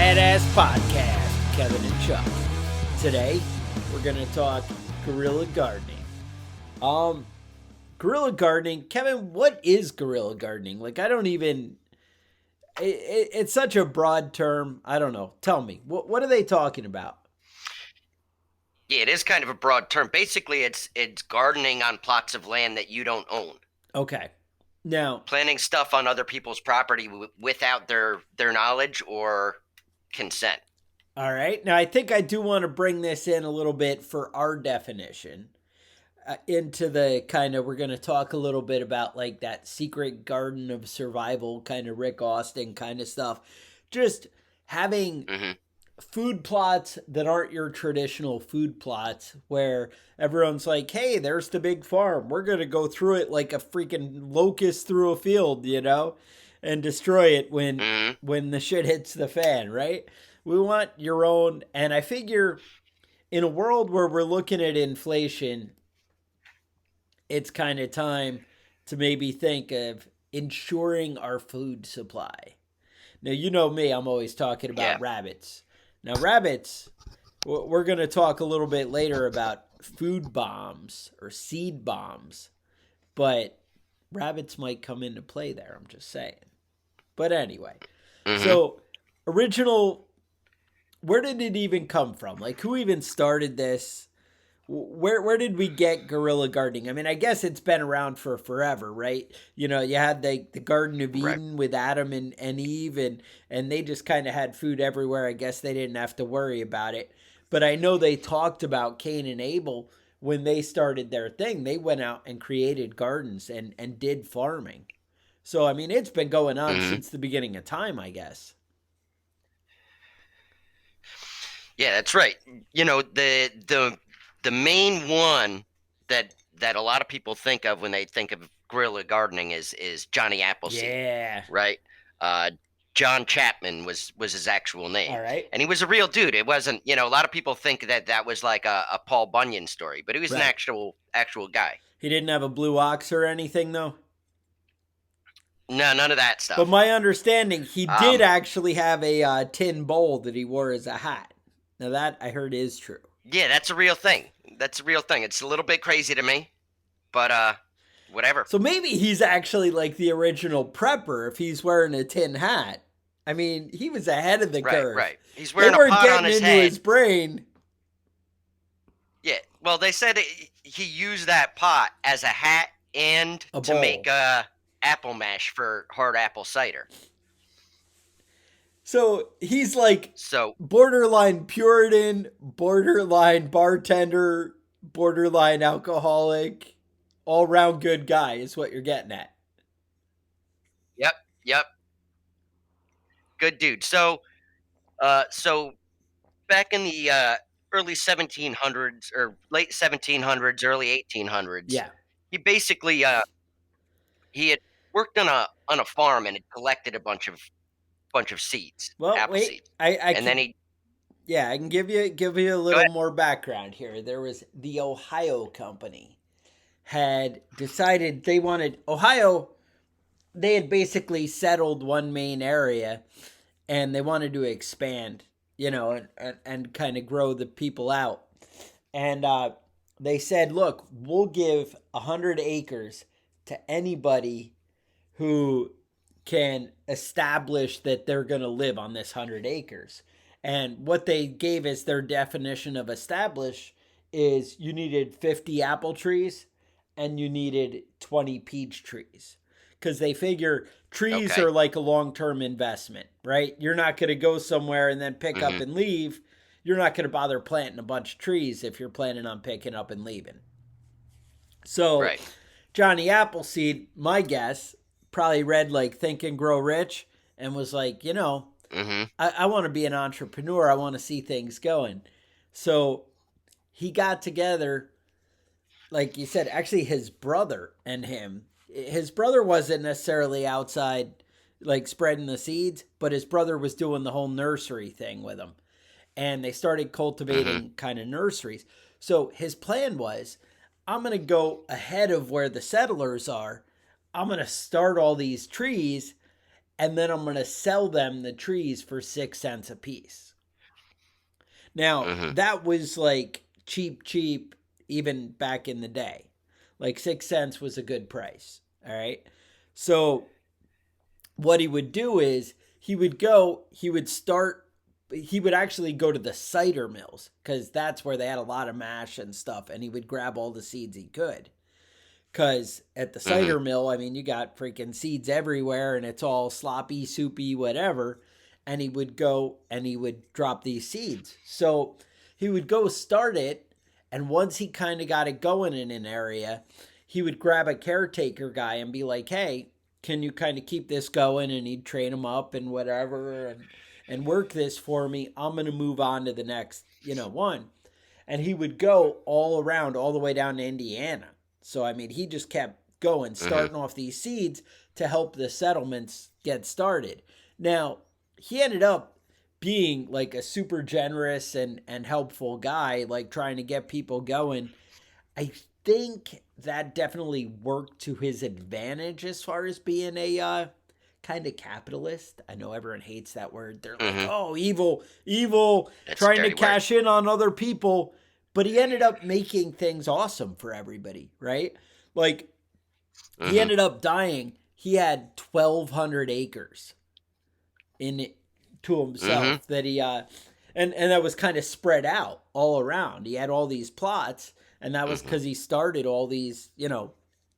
Badass Podcast, Kevin and Chuck. Today, we're going to talk guerrilla gardening. Guerrilla gardening, Kevin, what is guerrilla gardening? Like, I don't even, it's such a broad term. I don't know. Tell me, what are they talking about? Yeah, it is kind of a broad term. Basically, it's gardening on plots of land that you don't own. Okay. Now, planting stuff on other people's property without their knowledge or consent. All right. Now, I think I do want to bring this in a little bit for our definition into the kind of, we're going to talk a little bit about like that secret garden of survival kind of Rick Austin kind of stuff. Just having food plots that aren't your traditional food plots where everyone's like, hey, there's the big farm. We're going to go through it like a freaking locust through a field, you know, and destroy it when the shit hits the fan, right? We want your own. And I figure in a world where we're looking at inflation, it's kind of time to maybe think of ensuring our food supply. Now, you know me, I'm always talking about rabbits. Now, rabbits, we're going to talk a little bit later about food bombs or seed bombs, but rabbits might come into play there, I'm just saying. But anyway, so original, where did it even come from? Like, who even started this? Where did we get guerrilla gardening? I mean, I guess it's been around for forever, right? You know, you had the Garden of Eden with Adam and Eve, and they just kind of had food everywhere. I guess they didn't have to worry about it. But I know they talked about Cain and Abel when they started their thing. They went out and created gardens and did farming. So, I mean, it's been going on since the beginning of time, I guess. Yeah, that's right. You know, the main one that a lot of people think of when they think of guerrilla gardening is Johnny Appleseed. Yeah. Right? John Chapman was his actual name. All right. And he was a real dude. It wasn't, you know, a lot of people think that was like a Paul Bunyan story, but he was an actual guy. He didn't have a blue ox or anything, though? No, none of that stuff. But my understanding, he did actually have a tin bowl that he wore as a hat. Now that I heard is true. Yeah, that's a real thing. That's a real thing. It's a little bit crazy to me, but whatever. So maybe he's actually like the original prepper if he's wearing a tin hat. I mean, he was ahead of the curve. Right. He's wearing a pot on his head. Into his brain. Yeah. Well, they said he used that pot as a hat and to make apple mash for hard apple cider. So he's like borderline Puritan, borderline bartender, borderline alcoholic, all-round good guy is what you're getting at. Yep. Good dude. So back in the early 1700s or late 1700s, early 1800s, he basically he had worked on a farm and had collected a bunch of seeds. Well, apple wait, seeds. I can give you a little more background here. There was the Ohio Company had decided they wanted Ohio. They had basically settled one main area, and they wanted to expand, you know, and kind of grow the people out. And they said, "Look, we'll give 100 acres to anybody who can establish that they're going to live on this 100 acres. And what they gave as their definition of establish is you needed 50 apple trees and you needed 20 peach trees. Because they figure trees are like a long-term investment, right? You're not going to go somewhere and then pick up and leave. You're not going to bother planting a bunch of trees if you're planning on picking up and leaving. So Johnny Appleseed, my guess, probably read like Think and Grow Rich and was like, you know, I want to be an entrepreneur. I want to see things going. So he got together, like you said, actually his brother and him. His brother wasn't necessarily outside like spreading the seeds, but his brother was doing the whole nursery thing with him. And they started cultivating kind of nurseries. So his plan was, I'm going to go ahead of where the settlers are. I'm going to start all these trees and then I'm going to sell them the trees for 6 cents a piece. Now, Mm-hmm. that was like cheap, even back in the day. Like 6 cents was a good price. All right. So, what he would do is he would actually go to the cider mills because that's where they had a lot of mash and stuff, and he would grab all the seeds he could. Because at the Mm-hmm. cider mill, I mean, you got freaking seeds everywhere and it's all sloppy, soupy, whatever. And he would go and he would drop these seeds. So he would go start it. And once he kind of got it going in an area, he would grab a caretaker guy and be like, hey, can you kind of keep this going? And he'd train him up and whatever and work this for me. I'm going to move on to the next, one. And he would go all around, all the way down to Indiana. So, I mean, he just kept going, Mm-hmm. starting off these seeds to help the settlements get started. Now, he ended up being like a super generous and helpful guy, like trying to get people going. I think that definitely worked to his advantage as far as being a kind of capitalist. I know everyone hates that word. They're like, Mm-hmm. oh, evil, That's a trying to dirty word. cash in on other people. But he ended up making things awesome for everybody, right? Like, he Mm-hmm. ended up dying. He had 1,200 acres in it to Mm-hmm. himself that he and that was kind of spread out all around. He had all these plots, and that was Mm-hmm. because he started all these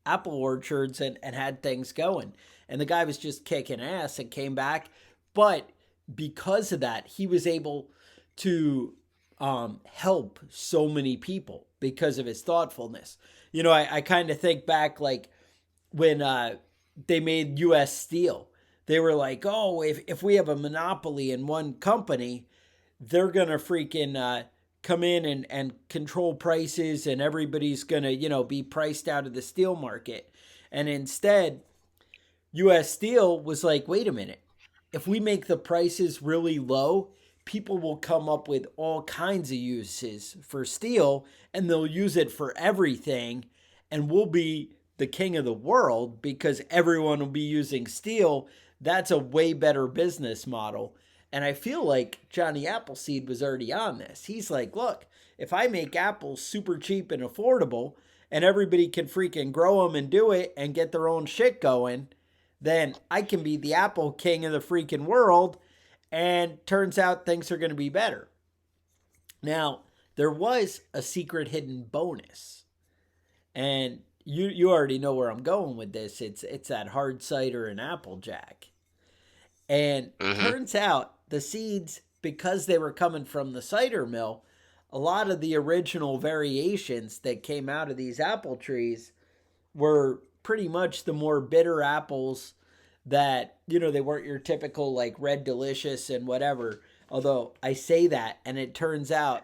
apple orchards and had things going. And the guy was just kicking ass and came back, but because of that, he was able to help so many people because of his thoughtfulness. I kind of think back like when they made U.S. Steel. They were like, oh, if we have a monopoly in one company, they're going to freaking come in and control prices, and everybody's going to, be priced out of the steel market. And instead, US Steel was like, wait a minute. If we make the prices really low, people will come up with all kinds of uses for steel and they'll use it for everything. And we'll be the king of the world because everyone will be using steel. That's a way better business model. And I feel like Johnny Appleseed was already on this. He's like, look, if I make apples super cheap and affordable and everybody can freaking grow them and do it and get their own shit going, then I can be the Apple king of the freaking world. And turns out things are going to be better. Now, there was a secret hidden bonus. And you already know where I'm going with this. It's that hard cider and applejack. And Mm-hmm. turns out the seeds, because they were coming from the cider mill, a lot of the original variations that came out of these apple trees were pretty much the more bitter apples that, they weren't your typical like red delicious and whatever. Although I say that and it turns out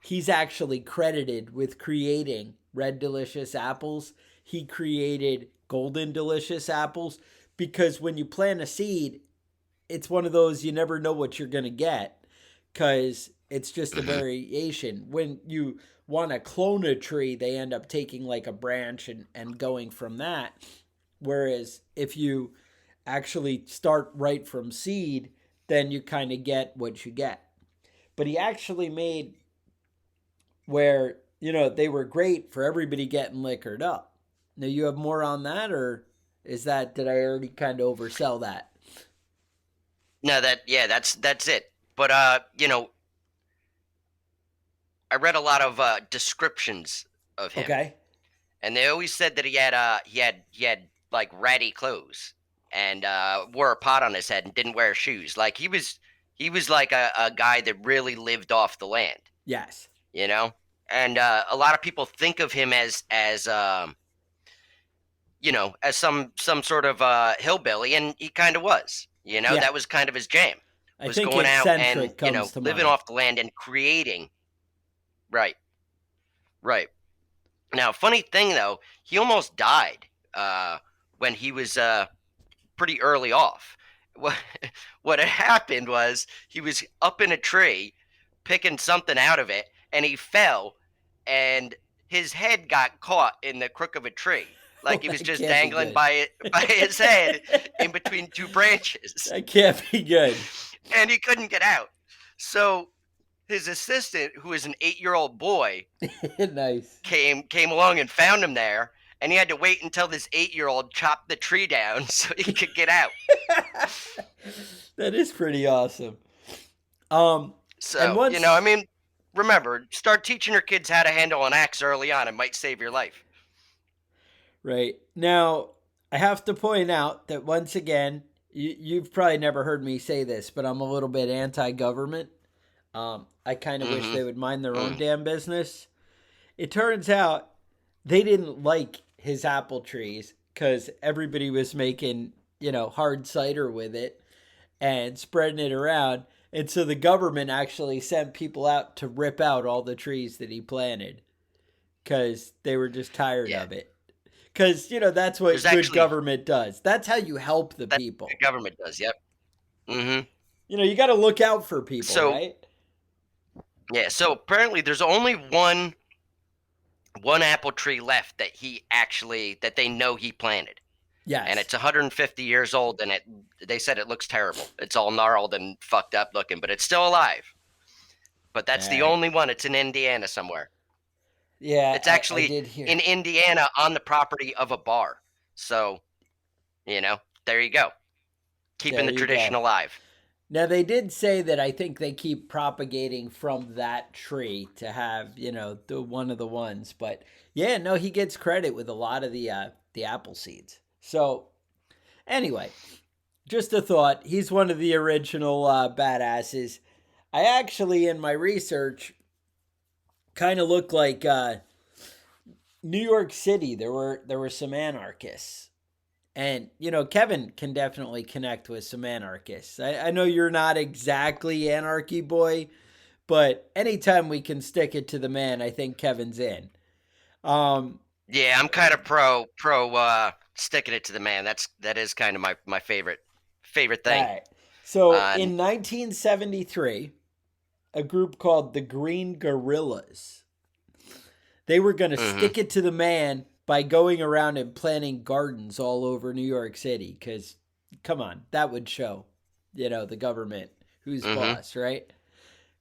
he's actually credited with creating red delicious apples. He created golden delicious apples because when you plant a seed, it's one of those you never know what you're going to get because it's just a Mm-hmm. variation. When you want to clone a tree, they end up taking like a branch and going from that. Whereas if you actually start right from seed, then you kind of get what you get. But he actually made where, they were great for everybody getting liquored up. Now, you have more on that, or did I already kind of oversell that? No, that's it. But I read a lot of descriptions of him, Okay. and they always said that he had like ratty clothes and wore a pot on his head and didn't wear shoes. Like he was like a guy that really lived off the land, Yes. you know. And a lot of people think of him as some sort of hillbilly, and he kind of was. Yeah. That was kind of his jam, I was think going out and eccentric comes to living mind. off the land and creating. Right, right. Now, funny thing though, he almost died uh, when he was pretty early off. What what had happened was he was up in a tree picking something out of it, and he fell, and his head got caught in the crook of a tree. like Oh, he was that just can't be dangling good. by his head in between two branches, That can't be good. and he couldn't get out. So his assistant, who is an 8-year-old boy, Nice. came along and found him there, and he had to wait until this 8-year-old chopped the tree down so he could get out. That is pretty awesome. Um, and So, once, I mean, remember, start teaching your kids how to handle an axe early on. It might save your life. right now, I have to point out that once again, you've probably never heard me say this, but I'm a little bit anti-government. I kind of wish Mm-hmm. they would mind their own Mm. damn business. It turns out they didn't like his apple trees because everybody was making, hard cider with it and spreading it around. And so the government actually sent people out to rip out all the trees that he planted because they were just tired Yeah. of it. Because, that's There's what good actually government does. That's how you help the that the people. government does. Yep. Mm-hmm. You got to look out for people, So right? yeah. So apparently, there's only one apple tree left that they know he planted, and Yes. it's 150 years old, and they said it looks terrible. It's all gnarled and fucked up looking, but it's still alive. But that's the Dang. only one. It's in Indiana somewhere. Yeah, It's I actually did hear. in Indiana on the property of a bar. So, there you go. Keeping There the you tradition go. alive. Now they did say that I think they keep propagating from that tree to have the one of the ones, but yeah, no, he gets credit with a lot of the apple seeds. So anyway, just a thought. He's one of the original badasses. I actually, in my research, kind of looked like New York City. There were some anarchists. And, Kevin can definitely connect with some anarchists. I know you're not exactly anarchy boy, but anytime we can stick it to the man, I think Kevin's in. Um, Yeah, I'm kind of pro sticking it to the man. That is kind of my favorite all thing. right. So And in 1973, a group called the Green Guerillas, they were going to mhm, stick it to the man by going around and planting gardens all over New York City. Because, come on, that would show, the government who's mhm. boss, right?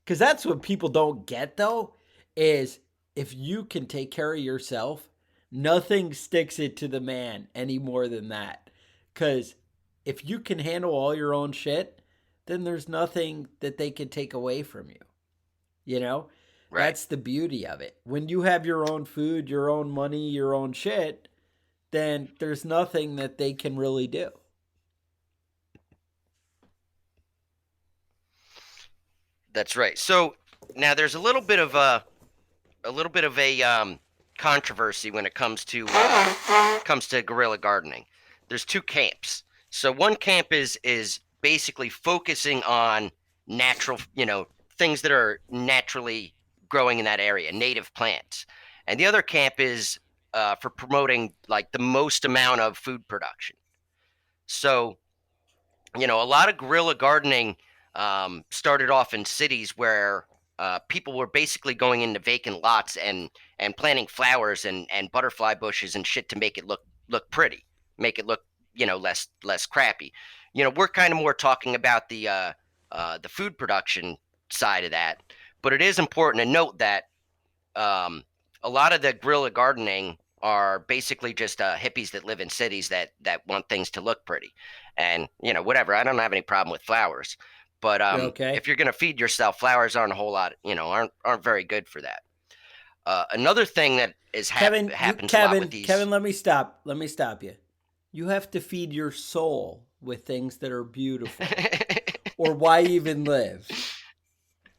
Because that's what people don't get, though, is if you can take care of yourself, nothing sticks it to the man any more than that. Because if you can handle all your own shit, then there's nothing that they can take away from you. You know, Right. that's the beauty of it. When you have your own food, your own money, your own shit, then there's nothing that they can really do. That's right. So now there's a little bit of a controversy when it comes to guerrilla gardening. There's two camps. So one camp is basically focusing on natural, things that are naturally growing in that area, native plants, and the other camp is for promoting like the most amount of food production. So a lot of guerrilla gardening started off in cities where people were basically going into vacant lots and planting flowers and butterfly bushes and shit to make it look pretty, make it look less crappy. We're kind of more talking about the food production side of that, but it is important to note that a lot of the guerrilla gardening are basically just hippies that live in cities that want things to look pretty, and whatever. I don't have any problem with flowers, but Okay. if you're gonna feed yourself, flowers aren't a whole lot. Aren't very good for that. Another thing that happens a lot with these. Kevin, let me stop. Let me stop you. You have to feed your soul with things that are beautiful. Or why even live?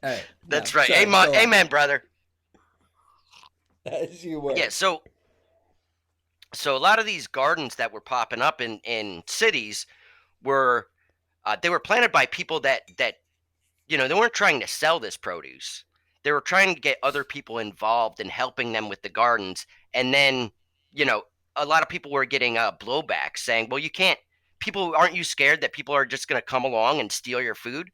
All right. No, That's right. sorry. Amen, Go on. amen, brother. As you Yeah. were. So a lot of these gardens that were popping up in cities were they were planted by people that they weren't trying to sell this produce. They were trying to get other people involved in helping them with the gardens. And then, you know, a lot of people were getting blowback saying, well, you can't, people, aren't you scared that people are just going to come along and steal your food?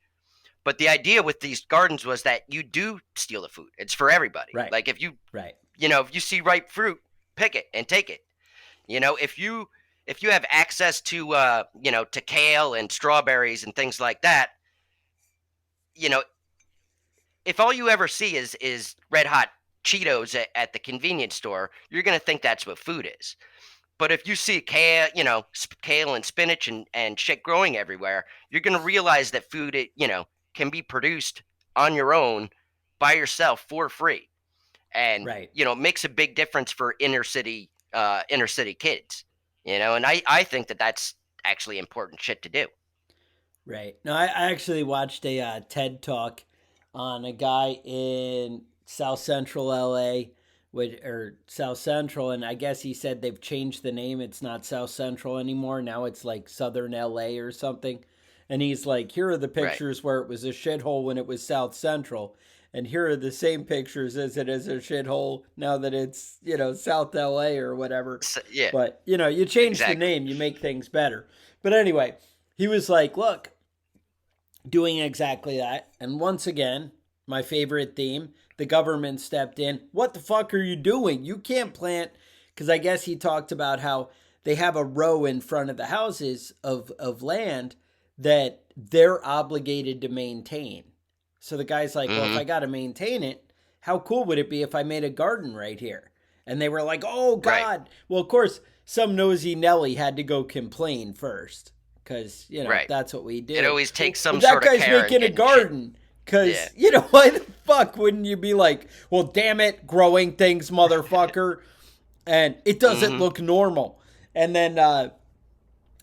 But the idea with these gardens was that you do steal the food. It's for everybody. Right. Like if Right. if you see ripe fruit, pick it and take it. You know, if you have access to you know, to kale and strawberries and things like that, you know, if all you ever see is red hot Cheetos at the convenience store, you're gonna think that's what food is. But if you see kale, you know, kale and spinach and shit growing everywhere, you're gonna realize that food, you know, can be produced on your own by yourself for free, and Right. you know, makes a big difference for inner city kids. You know, and I think that that's actually important shit to do. Right. No, I actually watched a TED talk on a guy in South Central LA, or South Central, and I guess he said they've changed the name. It's not South Central anymore. Now it's like Southern LA or something. And he's like, here are the Right. pictures where it was a shithole when it was South Central. And here are the same pictures as it is a shithole now that it's, South LA or whatever. So, yeah. But, you change the Exactly. name, you make things better. But anyway, he was like, look, doing exactly that. And once again, my favorite theme, the government stepped in. What the fuck are you doing? You can't plant, because I guess he talked about how they have a row in front of the houses of land that they're obligated to maintain. So the guy's like, well, if Mm-hmm. I got to maintain it, how cool would it be if I made a garden right here? And they were like, oh, Right. God. Well, of course, some nosy Nelly had to go complain first because, Right. that's what we It do. always takes Well, some that sort of guy's Karen making a getting shit. garden. Yeah. Because, why the fuck wouldn't you be like, well, damn it, growing things, motherfucker. And it doesn't Mm-hmm. look normal. And then,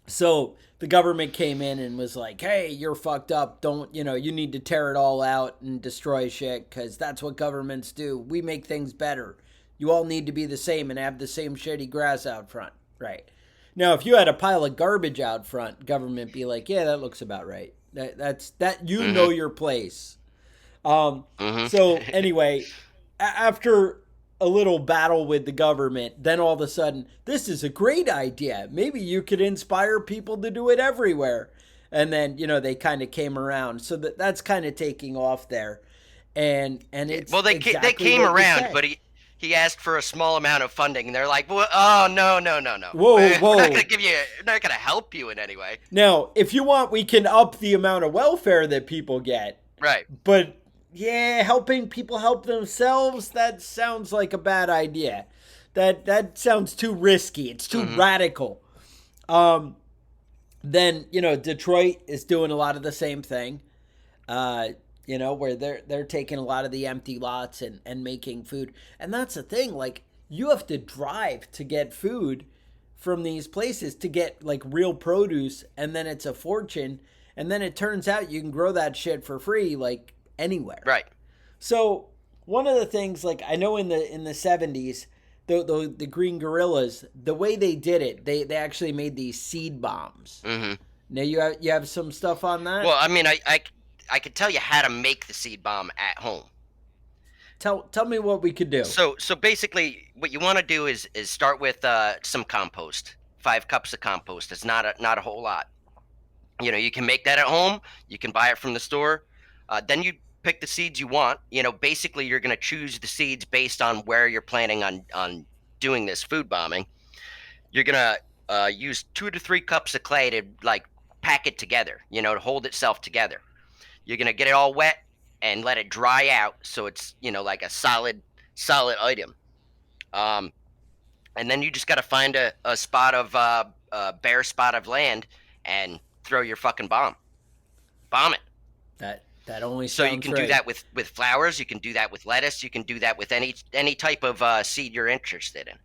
so the government came in and was like, hey, you're fucked up. Don't, you need to tear it all out and destroy shit because that's what governments do. We make things better. You all need to be the same and have the same shitty grass out front. Right. Now, if you had a pile of garbage out front, government be like, yeah, that looks about right. That's that you Mm-hmm. know your place. Um, so Mm-hmm. anyway, after a little battle with the government, then all of a sudden, this is a great idea. Maybe you could inspire people to do it everywhere. And then, they kind of came around. So that's kind of taking off there. And Yeah. it's Well, they exactly came what you around, said. but he asked for a small amount of funding, and they're like, well, oh no, no, no, no, Whoa, we're not gonna whoa. give you, we're not gonna help you in any way. Now, if you want, we can up the amount of welfare that people get. Right. But yeah, helping people help themselves, that sounds like a bad idea. That sounds too risky. It's too Mm-hmm. radical. Um then, Detroit is doing a lot of the same thing. Uh where they're taking a lot of the empty lots and making food. And that's the thing, like you have to drive to get food from these places to get like real produce, and then it's a fortune, and then it turns out you can grow that shit for free like anywhere. Right. So one of the things, like I know in the 70s, the green gorillas, the way they did it, they actually made these seed bombs. Mm-hmm. Now you have some stuff on that. Well, I mean, I could tell you how to make the seed bomb at home. Tell me what we could do. So basically, what you want to do is start with some compost. 5 cups of compost. It's not a whole lot. You know, you can make that at home. You can buy it from the store. Then you pick the seeds you want. You know, basically, you're going to choose the seeds based on where you're planning on doing this food bombing. You're going to use 2 to 3 cups of clay to like pack it together. You know, to hold itself together. You're going to get it all wet and let it dry out so it's, you know, like a solid item. Um, and then you just got to find a spot of a bare spot of land and throw your fucking bomb it. That only So you sounds can do right. that with flowers. You can do that with lettuce. You can do that with any type of seed you're interested in.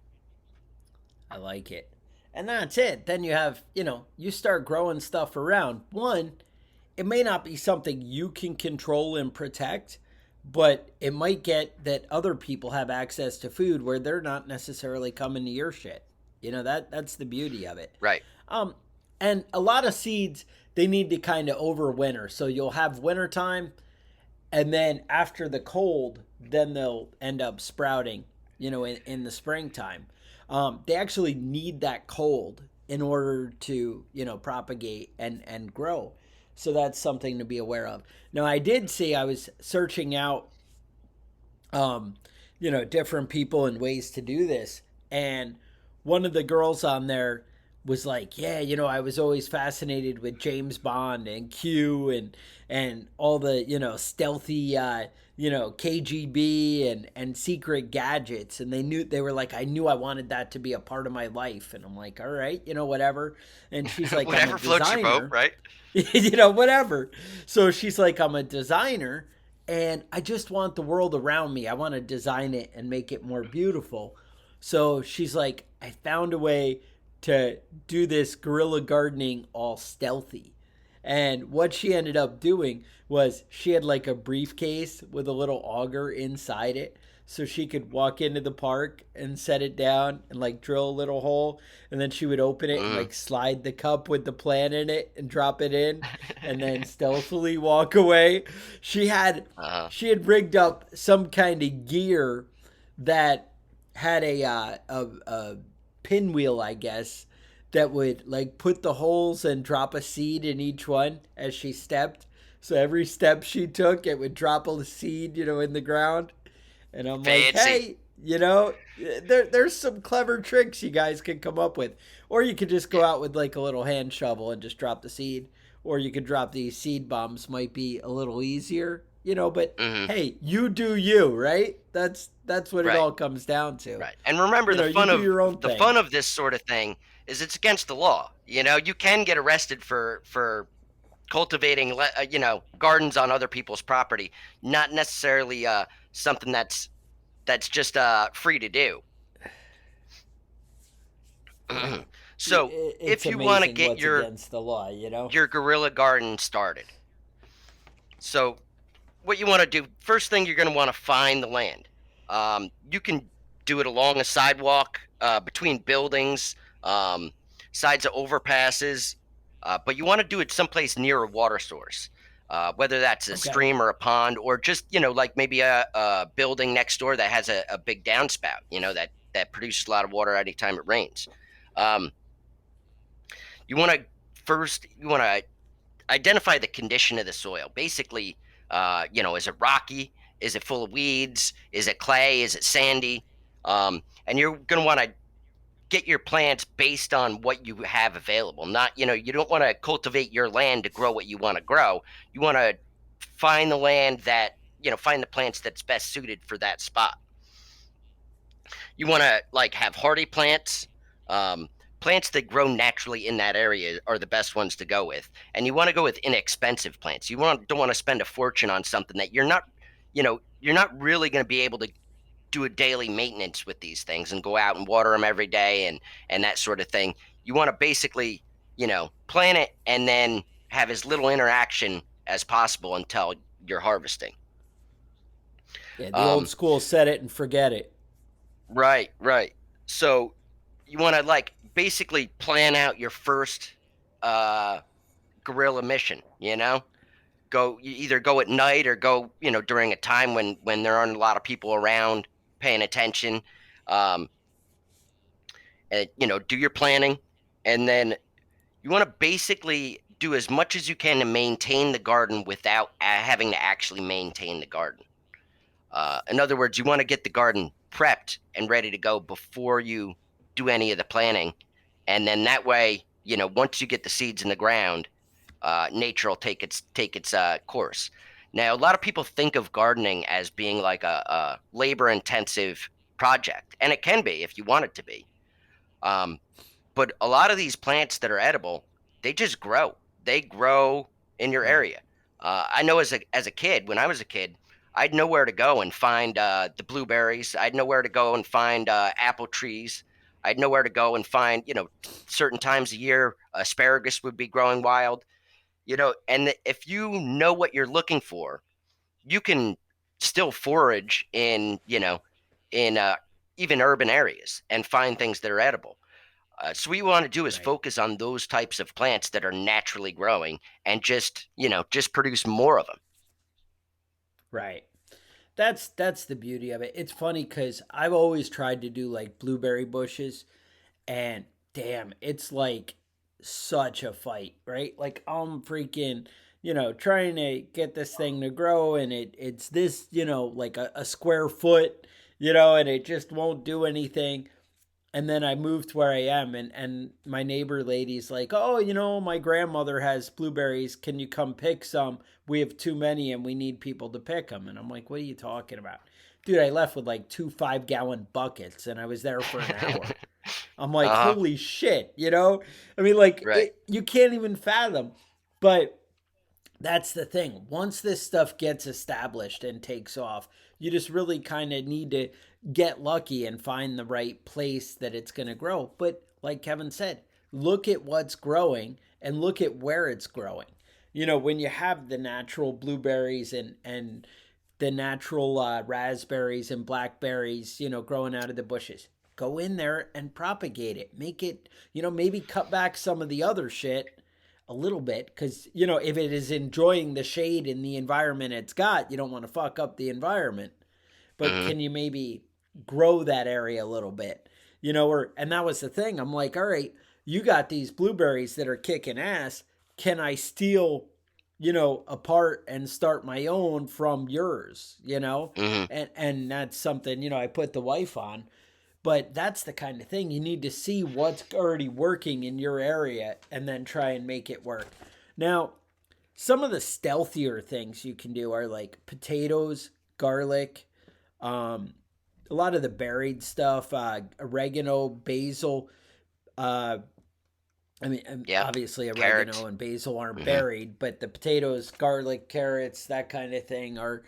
I like it. And that's it. Then you have, you start growing stuff around. One, it may not be something you can control and protect, but it might get that other people have access to food where they're not necessarily coming to your shit. That's the beauty of it. Right. Um, and a lot of seeds, they need to kind of overwinter. So you'll have wintertime, and then after the cold, then they'll end up sprouting, in the springtime. They actually need that cold in order to, propagate and grow. So that's something to be aware of. Now, I did see, I was searching out, different people and ways to do this. And one of the girls on there was like, yeah, I was always fascinated with James Bond and Q and all the, stealthy KGB and secret gadgets, and they were like, I knew I wanted that to be a part of my life, and I'm like, all right, whatever. And she's like, I'm a Whatever floats your boat, designer. right? Whatever. So she's like, I'm a designer and I just want the world around me. I want to design it and make it more beautiful. So she's like, I found a way to do this guerrilla gardening all stealthy. And what she ended up doing was she had like a briefcase with a little auger inside it. So she could walk into the park and set it down and like drill a little hole. And then she would open it and Mm. like slide the cup with the plant in it and drop it in and then stealthily walk away. She had uh, she had rigged up some kind of gear that had a pinwheel, I guess, that would like put the holes and drop a seed in each one as she stepped. So every step she took, it would drop a seed, in the ground. And I'm like, Fancy. hey, there's some clever tricks you guys can come up with. Or you could just Yeah. go out with like a little hand shovel and just drop the seed. Or you could drop these seed bombs, might be a little easier, but Hmm. hey, you do you, right? That's what it Right. all comes down to. Right. And remember, You do your own the thing. fun of this sort of thing is it's against the law. You can get arrested for cultivating gardens on other people's property, not necessarily something that's just free to do. So It's if you want to amazing get what's against the law. your guerrilla garden started, so what you want to do first thing, you're going to want to find the land. You can do it along a sidewalk, between buildings, um, sides of overpasses, but you want to do it someplace near a water source, whether that's a Okay. stream or a pond, or just like maybe a building next door that has a big downspout, that produces a lot of water anytime it rains. um, you want to you want to identify the condition of the soil. Basically, is it rocky? Is it full of weeds? Is it clay? Is it sandy? And you're going to want to get your plants based on what you have available. Not, you don't want to cultivate your land to grow what you want to grow. You want to find the land that, find the plants that's best suited for that spot. You want to like have hardy plants. Um, Plants that grow naturally in that area are the best ones to go with, and you want to go with inexpensive plants. Don't want to spend a fortune on something that you're not really going to be able to do a daily maintenance with these things and go out and water them every day and that sort of thing. You want to basically plant it and then have as little interaction as possible until you're harvesting. Yeah, the old um, school set it and forget it. right, right. So you want to like basically plan out your first uh guerrilla mission. You either go at night or go during a time when there aren't a lot of people around paying attention. um and do your planning, and then you want to basically do as much as you can to maintain the garden without having to actually maintain the garden. In other words, you want to get the garden prepped and ready to go before you do any of the planning. And then that way, once you get the seeds in the ground, nature will take its course. Now, a lot of people think of gardening as being like a labor intensive project, and it can be if you want it to be. Um, but a lot of these plants that are edible, they just grow. They grow in your Right. area. I know as a kid, when I was a kid, I'd know where to go and find the blueberries. I'd know where to go and find apple trees. I'd know where to go and find, certain times a year, asparagus would be growing wild. And if you know what you're looking for, you can still forage in even urban areas and find things that are edible. So what you want to do is Right. focus on those types of plants that are naturally growing and just produce more of them. Right. That's the beauty of it. It's funny because I've always tried to do like blueberry bushes, and damn, it's like such a fight, right? Like I'm freaking, trying to get this thing to grow, and it's this, like a square foot, and it just won't do anything. And then I moved where I am, and my neighbor lady's like, "Oh, my grandmother has blueberries. Can you come pick some? We have too many and we need people to pick them." And I'm like, "What are you talking about?" Dude, I left with like two 5-gallon buckets and I was there for an hour. I'm like, Uh-huh. "Holy shit." I mean, like, Right. you can't even fathom. But that's the thing. Once this stuff gets established and takes off, you just really kind of need to get lucky and find the right place that it's going to grow. But like Kevin said, look at what's growing and look at where it's growing. When you have the natural blueberries and the natural raspberries and blackberries, growing out of the bushes, go in there and propagate it. Make it, maybe cut back some of the other shit a little bit, because if it is enjoying the shade in the environment it's got, you don't want to fuck up the environment. But Hmm. can you maybe grow that area a little bit? Or and that was the thing. I'm like, all right, you got these blueberries that are kicking ass. Can I steal, apart and start my own from yours? Hmm. And that's something, I put the wife on. But that's the kind of thing you need to see what's already working in your area and then try and make it work. Now, some of the stealthier things you can do are like potatoes, garlic, um, a lot of the buried stuff, oregano, basil. Uh, Yeah. obviously oregano Carrots. and basil aren't Hmm. buried, but the potatoes, garlic, carrots, that kind of thing are,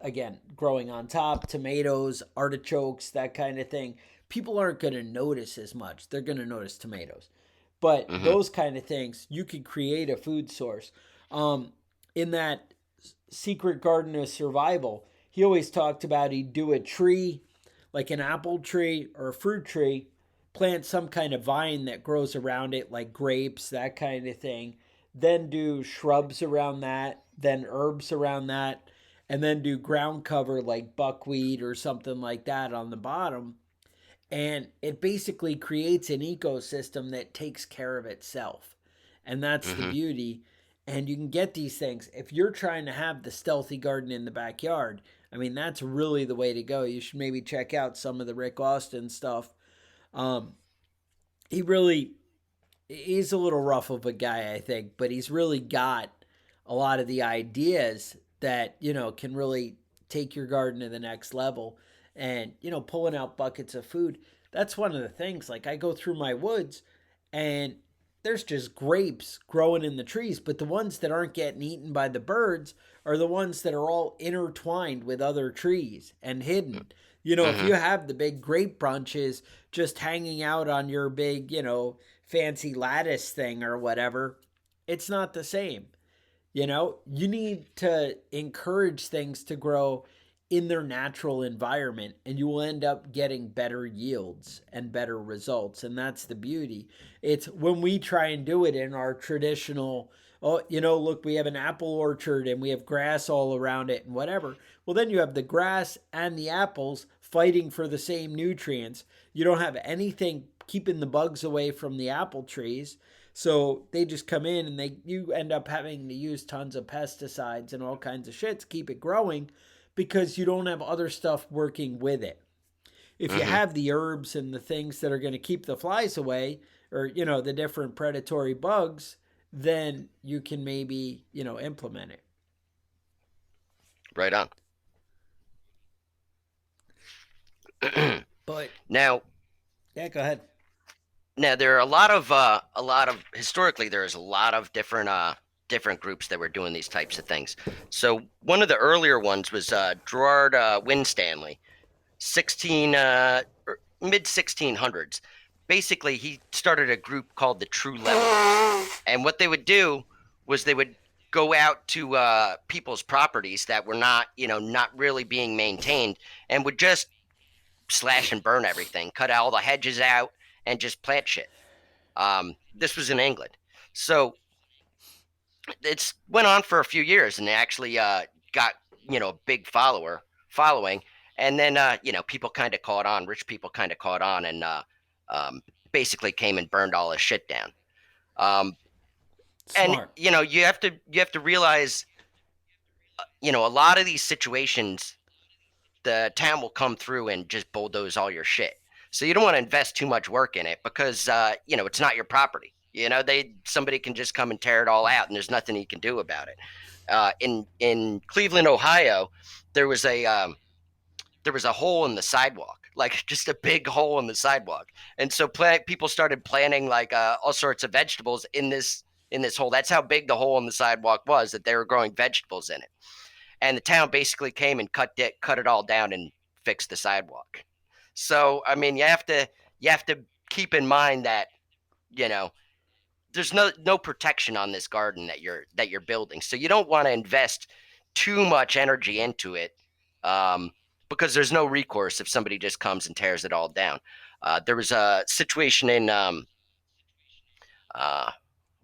again, growing on top. Tomatoes, artichokes, that kind of thing. People aren't going to notice as much. They're going to notice tomatoes, but Hmm. those kind of things you could create a food source. Um, in that secret garden of survival, he always talked about he'd do a tree, like an apple tree or a fruit tree, plant some kind of vine that grows around it, like grapes, that kind of thing. Then do shrubs around that, then herbs around that, and then do ground cover like buckwheat or something like that on the bottom. And it basically creates an ecosystem that takes care of itself. And that's the Hmm. beauty. And you can get these things. If you're trying to have the stealthy garden in the backyard, I mean, that's really the way to go. You should maybe check out some of the Rick Austin stuff. Um, he really he's a little rough of a guy, I think, but he's really got a lot of the ideas that, can really take your garden to the next level. And, pulling out buckets of food. That's one of the things. Like, I go through my woods and there's just grapes growing in the trees, but the ones that aren't getting eaten by the birds are the ones that are all intertwined with other trees and hidden. If Hmm. you have the big grape branches just hanging out on your big, fancy lattice thing or whatever, it's not the same. You need to encourage things to grow in their natural environment, and you will end up getting better yields and better results. And that's the beauty. It's when we try and do it in our traditional, oh, look, we have an apple orchard and we have grass all around it and whatever. Well, then you have the grass and the apples fighting for the same nutrients. You don't have anything keeping the bugs away from the apple trees. So they just come in and you end up having to use tons of pesticides and all kinds of shit to keep it growing because you don't have other stuff working with it. If you Hmm. have the herbs and the things that are going to keep the flies away or the different predatory bugs, then you can maybe, implement Right on. it. But Now, yeah, go ahead. there are a lot of historically there's a lot of different groups that were doing these types of things. So one of the earlier ones was Gerard Winstanley, 16 mid 1600s. Basically, he started a group called the True Levelers, and what they would do was they would go out to people's properties that were not really being maintained, and would just slash and burn everything, cut all the hedges out, and just plant shit. This was in England, so it's went on for a few years, and they actually got a big following, and then people kind of caught on, rich people kind of caught on, and um, basically came and burned all this shit down. Um, and Smart. you have to realize, a lot of these situations, the town will come through and just bulldoze all your shit. So you don't want to invest too much work in it because, it's not your property. Somebody can just come and tear it all out, and there's nothing you can do about it. In Cleveland, Ohio, there was a hole in the sidewalk, like just a big hole in the sidewalk, and so people started planting like all sorts of vegetables in this hole. That's how big the hole in the sidewalk was, that they were growing vegetables in it. And the town basically came and cut it all down and fixed the sidewalk. So I mean, you have to keep in mind that you know there's no protection on this garden that you're building. So you don't want to invest too much energy into it, um, because there's no recourse if somebody just comes and tears it all down. There was a situation in well,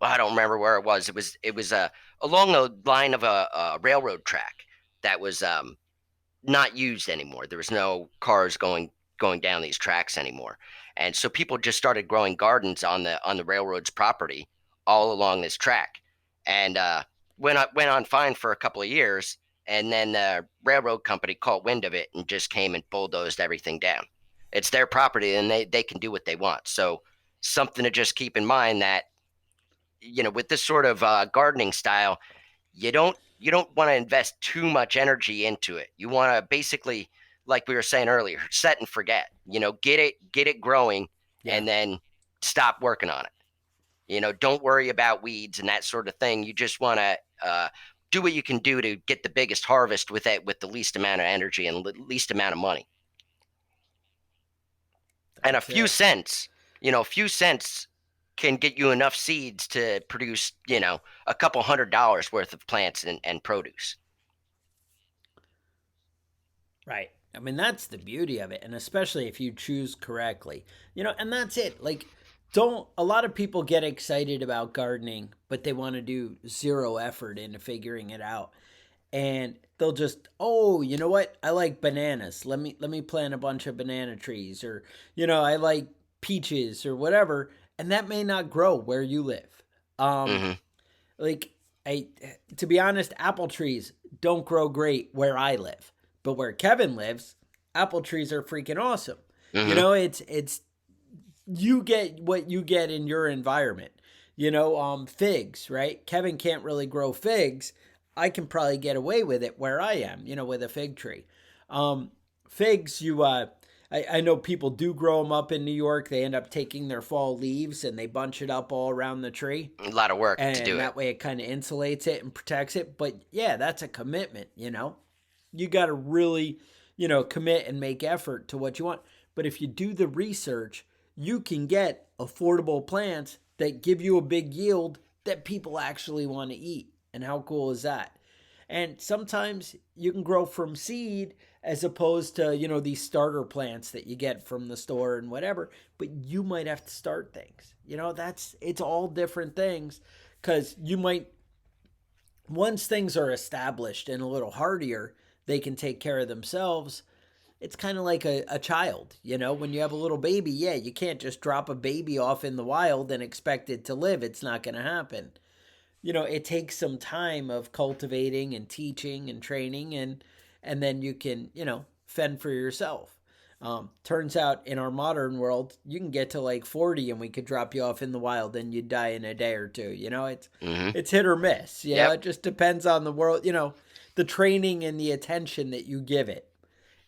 I don't remember where it was. It was along the line of a railroad track that was not used anymore. There was no cars going down these tracks anymore, and so people just started growing gardens on the railroad's property all along this track, and went on fine for a couple of years, and then the railroad company caught wind of it and just came and bulldozed everything down. It's their property, and they can do what they want. So something to just keep in mind that with this sort of gardening style, you don't want to invest too much energy into it. You want to basically, like we were saying earlier, set and forget. Get it growing, Yeah. and then stop working on it. Don't worry about weeds and that sort of thing. You just want to do what you can do to get the biggest harvest with it, with the least amount of energy and least amount of money. And a That's few it. cents, a few cents can get you enough seeds to produce, a couple $100 worth of plants and produce. Right. I mean, that's the beauty of it. And especially if you choose correctly, and that's it. Like, a lot of people get excited about gardening, but they want to do zero effort into figuring it out. And they'll just, oh, you know what? I like bananas. Let me plant a bunch of banana trees, or, I like peaches or whatever. And that may not grow where you live. Um, Hmm. like I to be honest, apple trees don't grow great where I live. But where Kevin lives, apple trees are freaking awesome. Hmm. It's you get what you get in your environment. Figs, right? Kevin can't really grow figs. I can probably get away with it where I am, with a fig tree. Um, Figs, I know people do grow them up in New York. They end up taking their fall leaves and they bunch it up all around the tree. A lot of work to And do it. that way it kind of insulates it and protects it. But yeah, that's a commitment. You got to really, commit and make effort to what you want. But if you do the research, you can get affordable plants that give you a big yield that people actually want to eat. And how cool is that? And sometimes you can grow from seed as opposed to, these starter plants that you get from the store and whatever, but you might have to start things. It's all different things, cuz you might, once things are established and a little hardier, they can take care of themselves. It's kind of like a child, when you have a little baby, yeah, you can't just drop a baby off in the wild and expect it to live. It's not going to happen. It takes some time of cultivating and teaching and training, and then you can, fend for yourself. Turns out in our modern world, you can get to like 40 and we could drop you off in the wild and you'd die in a day or two. Hmm. It's hit or miss. Yep. It just depends on the world, the training and the attention that you give it.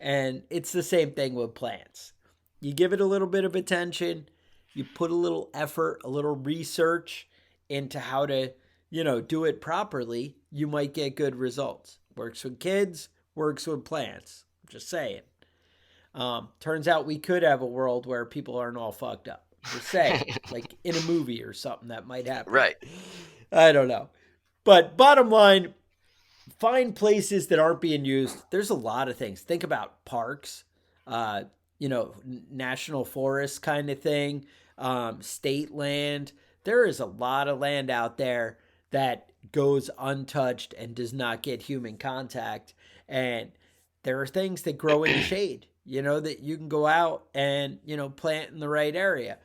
And it's the same thing with plants. You give it a little bit of attention, you put a little effort, a little research into how to, do it properly, you might get good results. Works with kids, works with plants. Just saying. Turns out we could have a world where people aren't all fucked up. Just saying. Like in a movie or something that might happen. Right. I don't know. But bottom line, find places that aren't being used. There's a lot of things. Think about parks, uh, national forest kind of thing, state land. There is a lot of land out there that goes untouched and does not get human contact. And there are things that grow in the shade, that you can go out and, plant in the right area.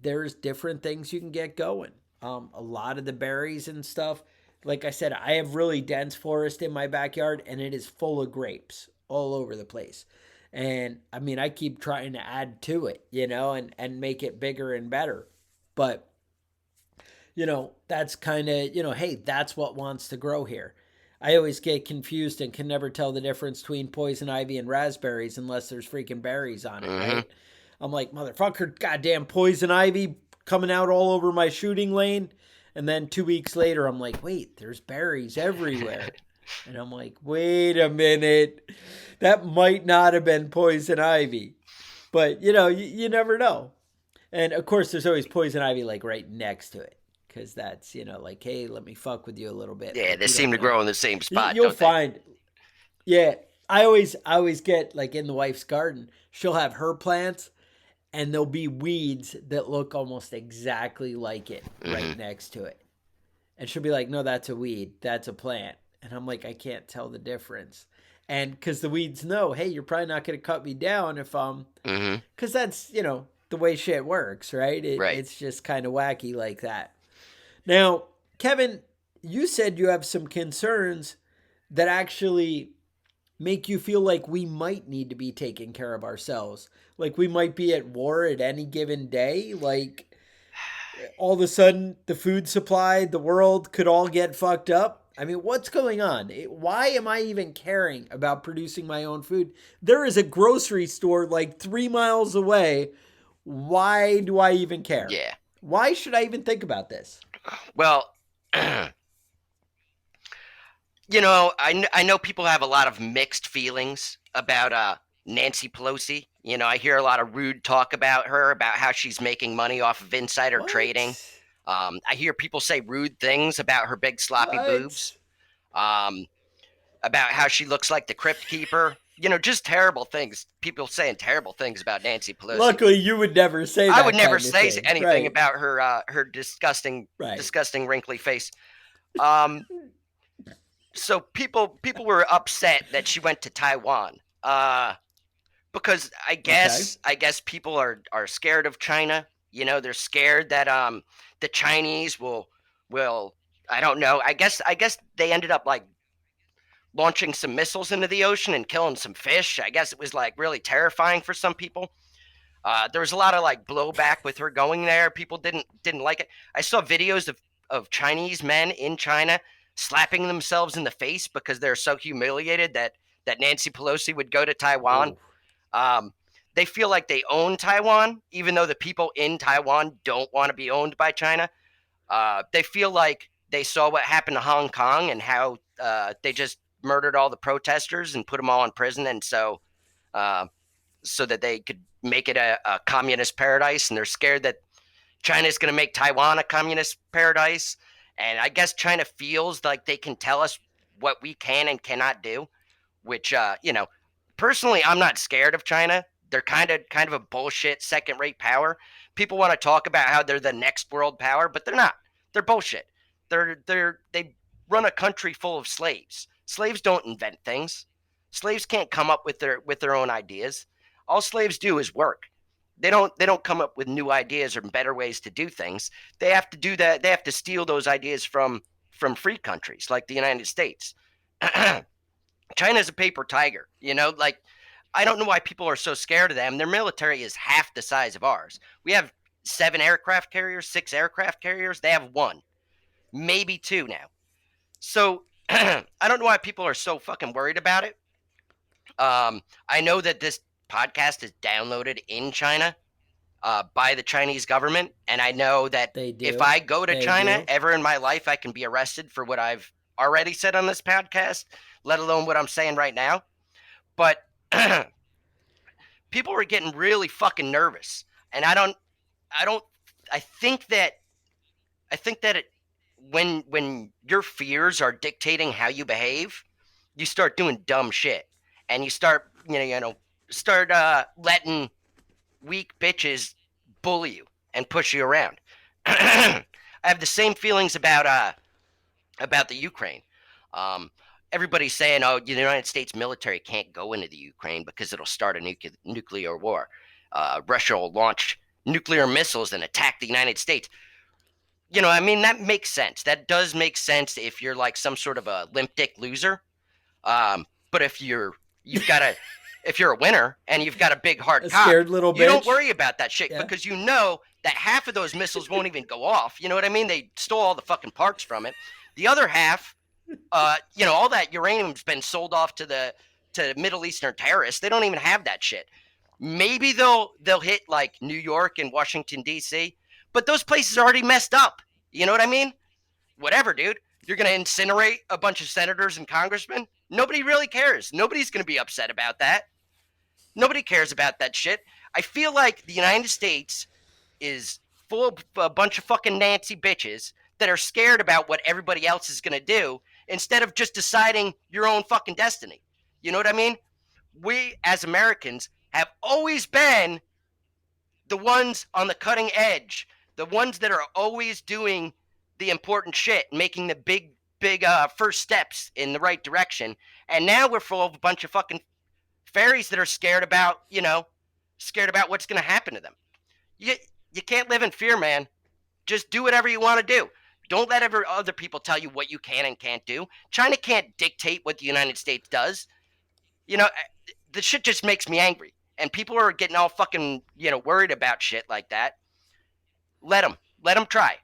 There's different things you can get going. A lot of the berries and stuff, like I said, I have really dense forest in my backyard and it is full of grapes all over the place. And I mean, I keep trying to add to it, you know, and make it bigger and better. But, you know, that's kind of, you know, hey, that's what wants to grow here. I always get confused and can never tell the difference between poison ivy and raspberries unless there's freaking berries on it, Mm-hmm. right? I'm like, motherfucker, goddamn poison ivy coming out all over my shooting lane. And then 2 weeks later, I'm like, wait, there's berries everywhere. And I'm like, wait a minute. That might not have been poison ivy. But, you know, you never know. And of course, there's always poison ivy like right next to it. Because that's, you know, like, hey, let me fuck with you a little bit. Yeah, Like, they you seem don't to know. grow in the same spot, You'll don't they? find, yeah. I always get like in the wife's garden, she'll have her plants and there'll be weeds that look almost exactly like it Mm-hmm. right next to it. And she'll be like, no, that's a weed. That's a plant. And I'm like, I can't tell the difference. And because the weeds know, hey, you're probably not going to cut me down if Mm-hmm. because that's, you know, the way shit works, right? Right. It's just kind of wacky like that. Now, Kevin, you said you have some concerns that actually make you feel like we might need to be taking care of ourselves. Like we might be at war at any given day. Like all of a sudden, the food supply, the world could all get fucked up. I mean, what's going on? Why am I even caring about producing my own food? There is a grocery store like 3 miles away. Why do I even care? Yeah. Why should I even think about this? Well, you know, I know people have a lot of mixed feelings about Nancy Pelosi. You know, I hear a lot of rude talk about her, about how she's making money off of insider trading. What? I hear people say rude things about her big sloppy boobs, What? um, about how she looks like the Crypt Keeper. You know, just terrible things. People saying terrible things about Nancy Pelosi. Luckily, you would never say I would that never kind of say thing. anything Right. about her disgusting, Right. disgusting wrinkly face. Um, so people were upset that she went to Taiwan. Because Okay. I guess people are scared of China. You know, they're scared that the Chinese will I don't know. I guess they ended up like launching some missiles into the ocean and killing some fish. I guess it was like really terrifying for some people. There was a lot of like blowback with her going there. People didn't like it. I saw videos of Chinese men in China slapping themselves in the face because they're so humiliated that Nancy Pelosi would go to Taiwan. Oh. Um, they feel like they own Taiwan, even though the people in Taiwan don't want to be owned by China. They feel like they saw what happened to Hong Kong and how they just murdered all the protesters and put them all in prison, and uh, so that they could make it a communist paradise. And they're scared that China is going to make Taiwan a communist paradise. And I guess China feels like they can tell us what we can and cannot do, which you know, personally, I'm not scared of China. They're kind of a bullshit second rate power. People want to talk about how they're the next world power, but they're not. They're bullshit. They run a country full of slaves. Slaves don't invent things. Slaves can't come up with their own ideas. All slaves do is work. They don't come up with new ideas or better ways to do things. They have to do that. They have to steal those ideas from free countries like the United States. China's a paper tiger, you know, like I don't know why people are so scared of them. Their military is half the size of ours. We have 7 aircraft carriers, 6 aircraft carriers. They have one, maybe two now. So I don't know why people are so fucking worried about it. I know that this podcast is downloaded in China by the Chinese government, and I know that They if do. I go to They China do. ever in my life, I can be arrested for what I've already said on this podcast, let alone what I'm saying right now. But people were getting really fucking nervous, and I don't, I think that, I think that when your fears are dictating how you behave, you start doing dumb shit, and you start, start letting weak bitches bully you and push you around. I have the same feelings about the Ukraine. Um, Everybody's saying, "Oh, the United States military can't go into the Ukraine because it'll start a nuclear war. Russia will launch nuclear missiles and attack the United States." You know, I mean, that makes sense. That does make sense if you're like some sort of a limp dick loser. But if you've got a if you're a winner and you've got a big hard a cock, scared little you don't bitch. worry about that shit because you know that half of those missiles won't even go off. You know what I mean? They stole all the fucking parts from it. The other half, all that uranium's been sold off to Middle Eastern terrorists. They don't even have that shit. Maybe they'll hit like New York and Washington D.C., but those places are already messed up. You know what I mean? Whatever, dude. You're gonna incinerate a bunch of senators and congressmen? Nobody really cares. Nobody's gonna be upset about that. Nobody cares about that shit. I feel like the United States is full of a bunch of fucking Nancy bitches that are scared about what everybody else is going to do instead of just deciding your own fucking destiny. You know what I mean? We, as Americans, have always been the ones on the cutting edge, the ones that are always doing the important shit, making the big first steps in the right direction. And now we're full of a bunch of fucking fairies that are scared about what's going to happen to them. You can't live in fear, man. Just do whatever you want to do. Don't let other people tell you what you can and can't do. China can't dictate what the United States does. The shit just makes me angry. And people are getting all fucking, worried about shit like that. Let them try.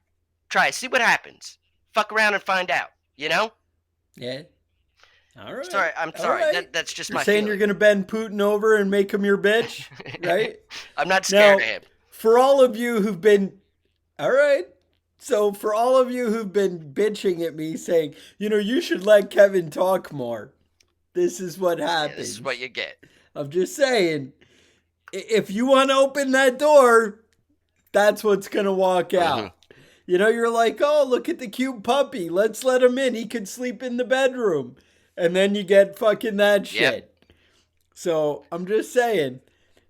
See what happens. Fuck around and find out, Yeah. All right. Sorry, I'm sorry. Right. That's just you're my saying feeling. You're going to bend Putin over and make him your bitch, right? I'm not scared of him. For all of you who've been... All right. So for all of you who've been bitching at me saying, you should let Kevin talk more, this is what happens. Yeah, this is what you get. I'm just saying, if you want to open that door, that's what's going to walk out. You're like, oh, look at the cute puppy. Let's let him in. He could sleep in the bedroom. And then you get fucking that shit. Yep. So I'm just saying.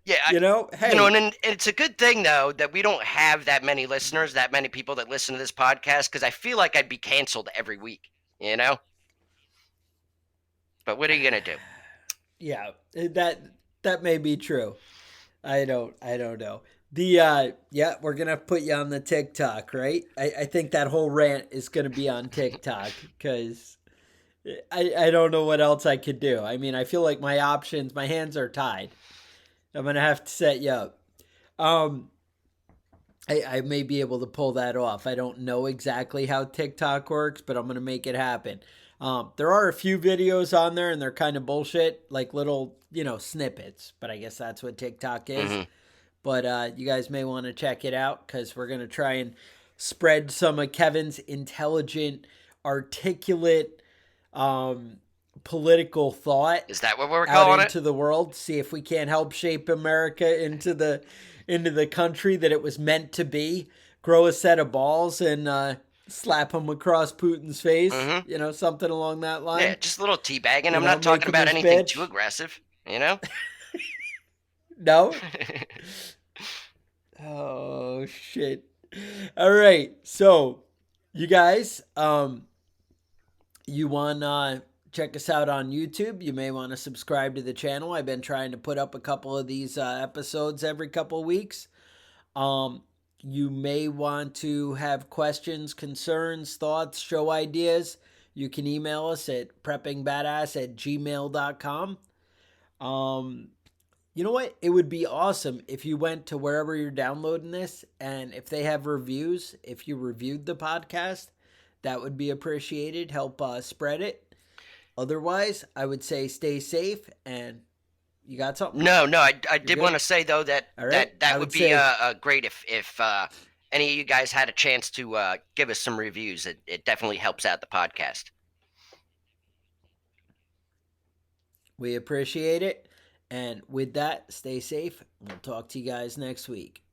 Yeah, hey. And it's a good thing, though, that we don't have that many listeners, that many people that listen to this podcast, because I feel like I'd be canceled every week, But what are you going to do? Yeah, that may be true. I don't know. We're going to put you on the TikTok, right? I think that whole rant is going to be on TikTok, because I don't know what else I could do. I mean, I feel like my hands are tied. I'm going to have to set you up. I may be able to pull that off. I don't know exactly how TikTok works, but I'm going to make it happen. There are a few videos on there, and they're kind of bullshit, like little, snippets. But I guess that's what TikTok is. But you guys may want to check it out, because we're going to try and spread some of Kevin's intelligent, articulate, political thought. Is that what we're calling into the world? See if we can't help shape America into the country that it was meant to be. Grow a set of balls and slap them across Putin's face. Something along that line. Yeah, just a little teabagging. I'm not talking about anything too aggressive. No. Oh shit. All right. So, you guys, you want check us out on YouTube. You may want to subscribe to the channel. I've been trying to put up a couple of these episodes every couple of weeks. You may want to have questions, concerns, thoughts, show ideas. You can email us at preppingbadass@gmail.com. You know what? It would be awesome if you went to wherever you're downloading this, and if they have reviews, if you reviewed the podcast, that would be appreciated. Help spread it. Otherwise, I would say stay safe, and you got something? No, I did want to say, though, that that would be great if any of you guys had a chance to give us some reviews. It definitely helps out the podcast. We appreciate it. And with that, stay safe. We'll talk to you guys next week.